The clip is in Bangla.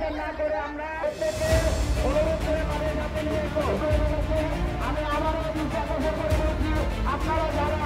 না করে আমরা প্রত্যেকে অনুরোধ করে মাঠে যাতে নিয়ে আমি আবারও বিশ্বাস করে বলছি, আপনারা যারা